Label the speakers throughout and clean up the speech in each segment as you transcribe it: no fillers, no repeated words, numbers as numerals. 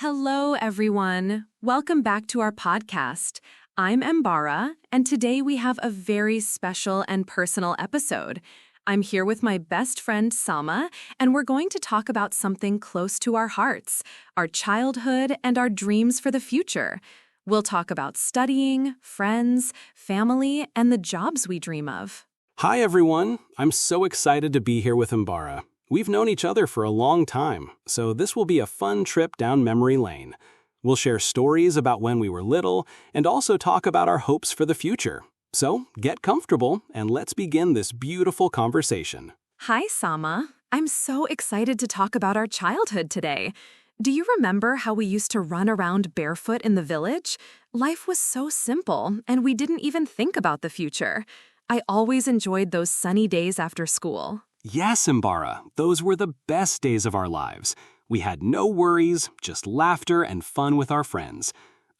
Speaker 1: Hello, everyone. Welcome back to our podcast. I'm Mbara, and today we have a very special and personal episode. I'm here with my best friend, Sama, and we're going to talk about something close to our hearts, our childhood and our dreams for the future. We'll talk about studying, friends, family, and the jobs we dream of.
Speaker 2: Hi, everyone. I'm so excited to be here with Mbara. We've known each other for a long time, so this will be a fun trip down memory lane. We'll share stories about when we were little and also talk about our hopes for the future. So get comfortable and let's begin this beautiful conversation.
Speaker 1: Hi, Sama. I'm so excited to talk about our childhood today. Do you remember how we used to run around barefoot in the village? Life was so simple, and we didn't even think about the future. I always enjoyed those sunny days after school.
Speaker 2: Yes, Mbara, those were the best days of our lives. We had no worries, just laughter and fun with our friends.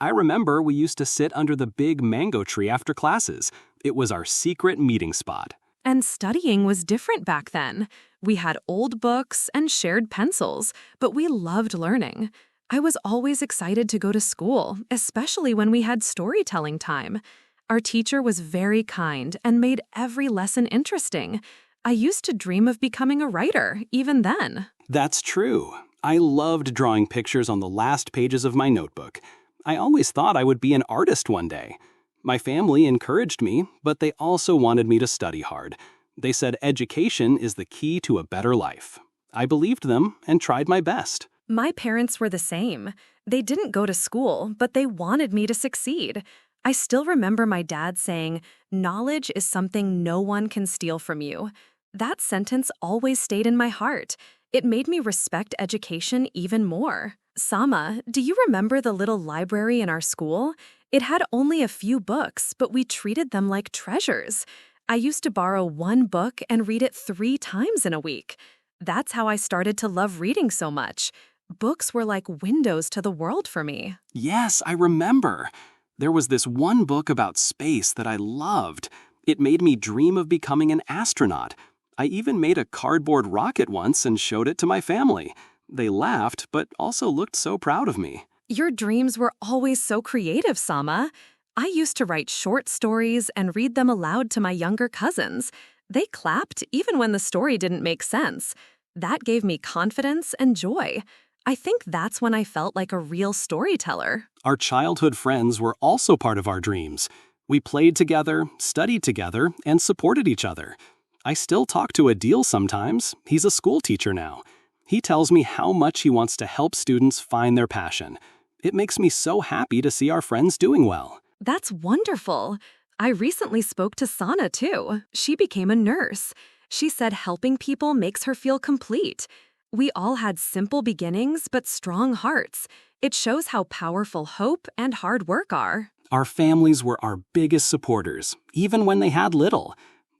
Speaker 2: I remember we used to sit under the big mango tree after classes. It was our secret meeting spot.
Speaker 1: And studying was different back then. We had old books and shared pencils, but we loved learning. I was always excited to go to school, especially when we had storytelling time. Our teacher was very kind and made every lesson interesting. I used to dream of becoming a writer, even then.
Speaker 2: That's true. I loved drawing pictures on the last pages of my notebook. I always thought I would be an artist one day. My family encouraged me, but they also wanted me to study hard. They said education is the key to a better life. I believed them and tried my best.
Speaker 1: My parents were the same. They didn't go to school, but they wanted me to succeed. I still remember my dad saying, "Knowledge is something no one can steal from you." That sentence always stayed in my heart. It made me respect education even more. Sama, do you remember the little library in our school? It had only a few books, but we treated them like treasures. I used to borrow one book and read it 3 times in a week. That's how I started to love reading so much. Books were like windows to the world for me.
Speaker 2: Yes, I remember. There was this one book about space that I loved. It made me dream of becoming an astronaut. I even made a cardboard rocket once and showed it to my family. They laughed, but also looked so proud of me.
Speaker 1: Your dreams were always so creative, Sama. I used to write short stories and read them aloud to my younger cousins. They clapped even when the story didn't make sense. That gave me confidence and joy. I think that's when I felt like a real storyteller.
Speaker 2: Our childhood friends were also part of our dreams. We played together, studied together, and supported each other. I still talk to Adil sometimes. He's a school teacher now. He tells me how much he wants to help students find their passion. It makes me so happy to see our friends doing well.
Speaker 1: That's wonderful. I recently spoke to Sana, too. She became a nurse. She said helping people makes her feel complete. We all had simple beginnings but strong hearts. It shows how powerful hope and hard work are.
Speaker 2: Our families were our biggest supporters, even when they had little.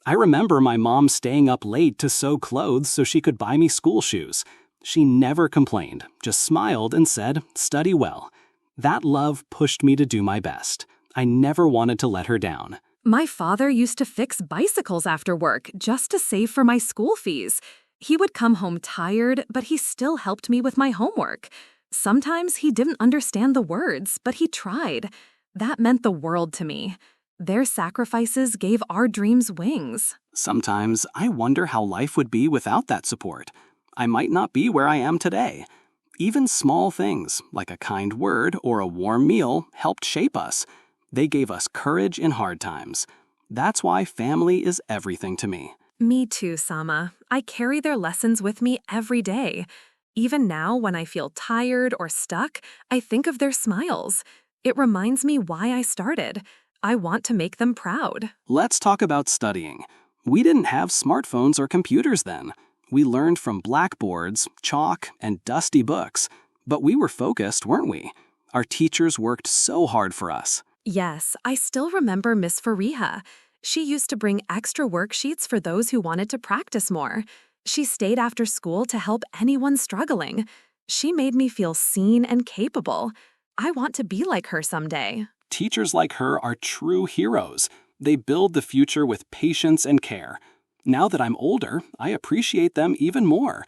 Speaker 2: I remember my mom staying up late to sew clothes so she could buy me school shoes. She never complained, just smiled and said, "Study well." That love pushed me to do my best. I never wanted to let her down.
Speaker 1: My father used to fix bicycles after work just to save for my school fees. He would come home tired, but he still helped me with my homework. Sometimes he didn't understand the words, but he tried. That meant the world to me. Their sacrifices gave our dreams wings.
Speaker 2: Sometimes I wonder how life would be without that support. I might not be where I am today. Even small things, like a kind word or a warm meal, helped shape us. They gave us courage in hard times. That's why family is everything to me.
Speaker 1: Me too, Sama. I carry their lessons with me every day. Even now, when I feel tired or stuck, I think of their smiles. It reminds me why I started. I want to make them proud.
Speaker 2: Let's talk about studying. We didn't have smartphones or computers then. We learned from blackboards, chalk, and dusty books. But we were focused, weren't we? Our teachers worked so hard for us.
Speaker 1: Yes, I still remember Miss Fariha. She used to bring extra worksheets for those who wanted to practice more. She stayed after school to help anyone struggling. She made me feel seen and capable. I want to be like her someday.
Speaker 2: Teachers like her are true heroes. They build the future with patience and care. Now that I'm older, I appreciate them even more.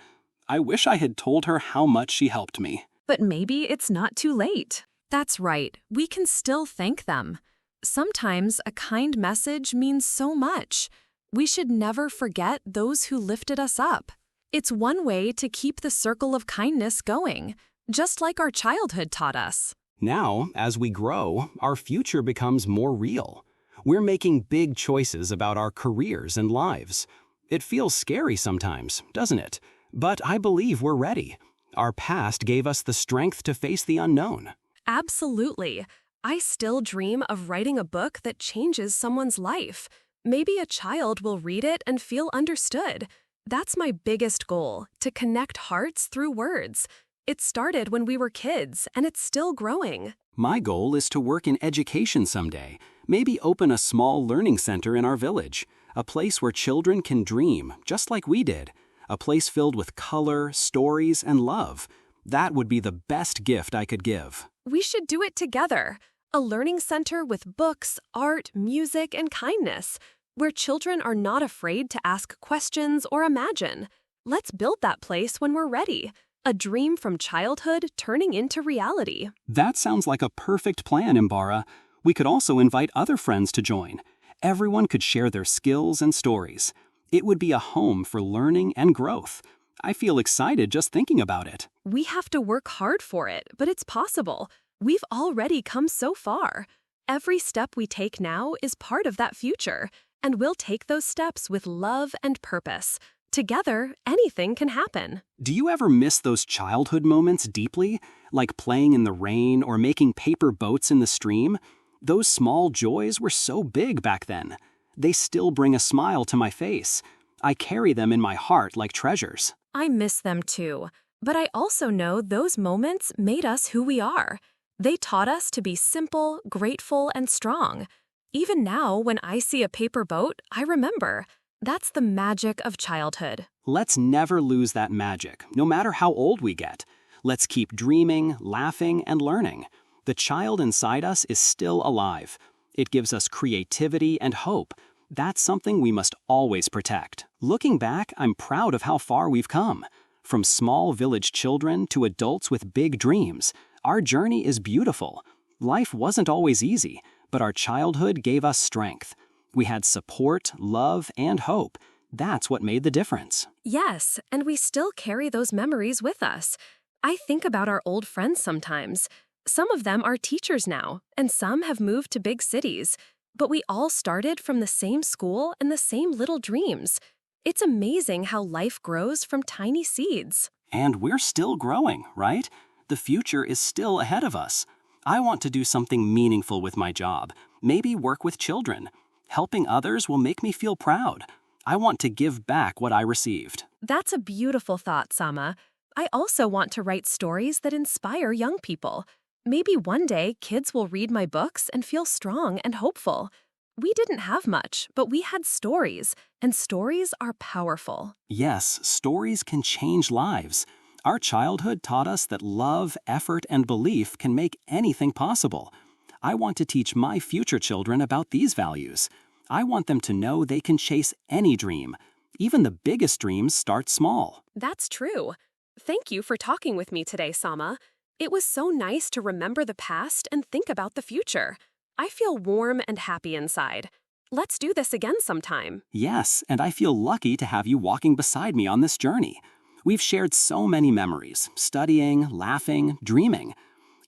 Speaker 2: I wish I had told her how much she helped me.
Speaker 1: but maybe it's not too late. That's right, we can still thank them. Sometimes a kind message means so much. We should never forget those who lifted us up. It's one way to keep the circle of kindness going, just like our childhood taught us.
Speaker 2: Now, as we grow, our future becomes more real. We're making big choices about our careers and lives. It feels scary sometimes, doesn't it? But I believe we're ready. Our past gave us the strength to face the unknown.
Speaker 1: Absolutely. I still dream of writing a book that changes someone's life. Maybe a child will read it and feel understood. That's my biggest goal, to connect hearts through words. It started when we were kids, and it's still growing.
Speaker 2: My goal is to work in education someday, maybe open a small learning center in our village, a place where children can dream, just like we did, a place filled with color, stories, and love. That would be the best gift I could give.
Speaker 1: We should do it together. A learning center with books, art, music, and kindness, where children are not afraid to ask questions or imagine. Let's build that place when we're ready. A dream from childhood turning into reality.
Speaker 2: That sounds like a perfect plan, Imbara. We could also invite other friends to join. Everyone could share their skills and stories. It would be a home for learning and growth. I feel excited just thinking about it.
Speaker 1: We have to work hard for it, but it's possible. We've already come so far. Every step we take now is part of that future, and we'll take those steps with love and purpose. Together, anything can happen.
Speaker 2: Do you ever miss those childhood moments deeply, like playing in the rain or making paper boats in the stream? Those small joys were so big back then. They still bring a smile to my face. I carry them in my heart like treasures.
Speaker 1: I miss them too, but I also know those moments made us who we are. They taught us to be simple, grateful, and strong. Even now, when I see a paper boat, I remember. That's the magic of childhood.
Speaker 2: Let's never lose that magic, no matter how old we get. Let's keep dreaming, laughing, and learning. The child inside us is still alive. It gives us creativity and hope. That's something we must always protect. Looking back, I'm proud of how far we've come. From small village children to adults with big dreams, our journey is beautiful. Life wasn't always easy, but our childhood gave us strength. We had support, love, and hope. That's what made the difference.
Speaker 1: Yes, and we still carry those memories with us. I think about our old friends sometimes. Some of them are teachers now, and some have moved to big cities. But we all started from the same school and the same little dreams. It's amazing how life grows from tiny seeds.
Speaker 2: And we're still growing, right? The future is still ahead of us. I want to do something meaningful with my job, maybe work with children. Helping others will make me feel proud. I want to give back what I received.
Speaker 1: That's a beautiful thought, Sama. I also want to write stories that inspire young people. Maybe one day kids will read my books and feel strong and hopeful. We didn't have much, but we had stories, and stories are powerful.
Speaker 2: Yes, stories can change lives. Our childhood taught us that love, effort, and belief can make anything possible. I want to teach my future children about these values. I want them to know they can chase any dream. Even the biggest dreams start small.
Speaker 1: That's true. Thank you for talking with me today, Sama. It was so nice to remember the past and think about the future. I feel warm and happy inside. Let's do this again sometime.
Speaker 2: Yes, and I feel lucky to have you walking beside me on this journey. We've shared so many memories, studying, laughing, dreaming.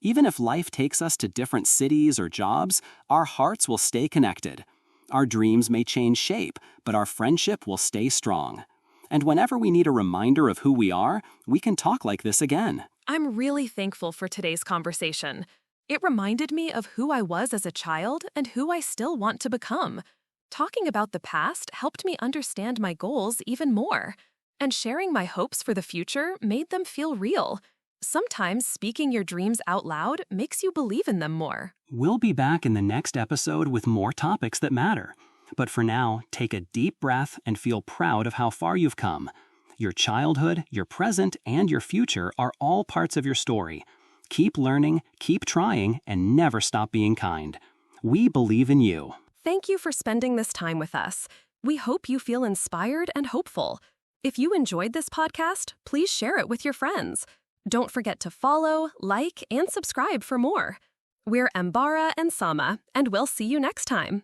Speaker 2: Even if life takes us to different cities or jobs, our hearts will stay connected. Our dreams may change shape, but our friendship will stay strong. And whenever we need a reminder of who we are, we can talk like this again.
Speaker 1: I'm really thankful for today's conversation. It reminded me of who I was as a child and who I still want to become. Talking about the past helped me understand my goals even more. And sharing my hopes for the future made them feel real. Sometimes speaking your dreams out loud makes you believe in them more.
Speaker 2: We'll be back in the next episode with more topics that matter. But for now, take a deep breath and feel proud of how far you've come. Your childhood, your present, and your future are all parts of your story. Keep learning, keep trying, and never stop being kind. We believe in you.
Speaker 1: Thank you for spending this time with us. We hope you feel inspired and hopeful. If you enjoyed this podcast, please share it with your friends. Don't forget to follow, like, and subscribe for more. We're Ambara and Sama, and we'll see you next time.